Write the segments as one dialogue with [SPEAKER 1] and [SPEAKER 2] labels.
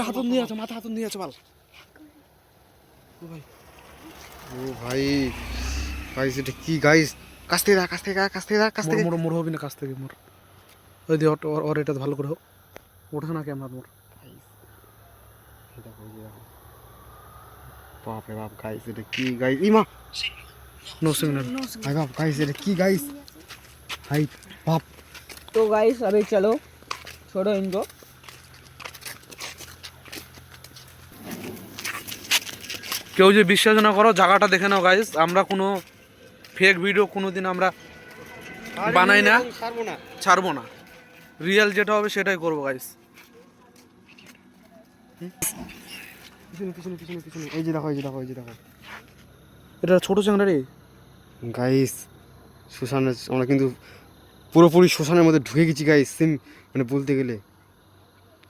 [SPEAKER 1] হাতন নিয়ে আছে, মাথা হাতন নিয়ে আছে বাল।
[SPEAKER 2] ও ভাই গাইস এটা কি গাইস? কাছ থেকে
[SPEAKER 1] মোর মোর হবি না, কাছ থেকে মোর। ওই দিয়ে ওর এটা ভালো করে হোক, ওঠে না ক্যামেরা মোর।
[SPEAKER 2] বাপ রে বাপ গাইস এটা কি গাইস? ইমা
[SPEAKER 1] নো সিগন্যাল।
[SPEAKER 2] ভাই বাপ গাইস এটা কি গাইস? ভাই বাপ
[SPEAKER 3] तो गाइस अभी चलो छोड़ो इनको।
[SPEAKER 1] কেউ যে বিশ্বাস না করো, জায়গাটা দেখে নাও গাইস। আমরা কোনো ফেক ভিডিও কোনোদিন আমরা বানাই না, ছাড়বো না। রিয়েল যেটা হবে সেটাই করবো গাইস।
[SPEAKER 2] পিছনে এই যে দেখো
[SPEAKER 1] এটা ছোট চ্যাংড়া রে
[SPEAKER 2] গাইস। শ্মশানের আমরা কিন্তু পুরোপুরি শ্মশানের মধ্যে ঢুকে গেছি গাইস, সিম মানে বলতে গেলে।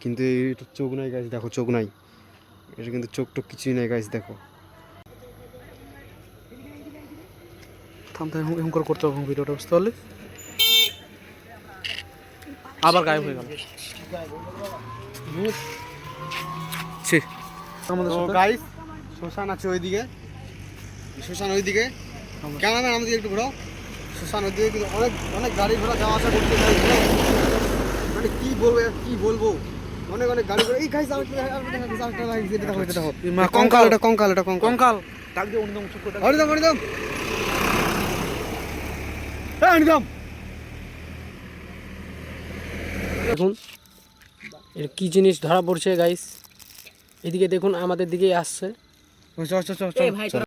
[SPEAKER 2] কিন্তু এটা চোখ নাই গাইস, দেখো চোখ নাই, এটা কিন্তু চোখ টোক কিছুই নাই গাইস, দেখো।
[SPEAKER 1] থামতে এরকম করে করতে হবে ভিডিওটা, বুঝতে পারলি? আবার গায়েব হয়ে গেল। ছি আমাদের
[SPEAKER 2] তো গাইস শ্মশান আছে ওইদিকে, শ্মশান ওইদিকে। ক্যামেরাম্যান আমাদের একটু ঘোরাও। শ্মশান ওইদিকে কিন্তু অনেক অনেক গাড়ি ঘোড়া যাওয়া আসা করছে গাইস। মানে কি বলবো আর কি বলবো, অনেক অনেক গাড়ি ঘোড়া। এই গাইস কঙ্কাল, এটা কঙ্কাল, এটা কঙ্কাল।
[SPEAKER 1] কঙ্কাল ডাক দিয়ে অন্যদম চুপ করে
[SPEAKER 2] হরিদম হরিদম।
[SPEAKER 3] দেখুন এর কি জিনিস ধরা পড়ছে গাইস, এদিকে দেখুন আমাদের দিকেই আসছে।
[SPEAKER 2] চল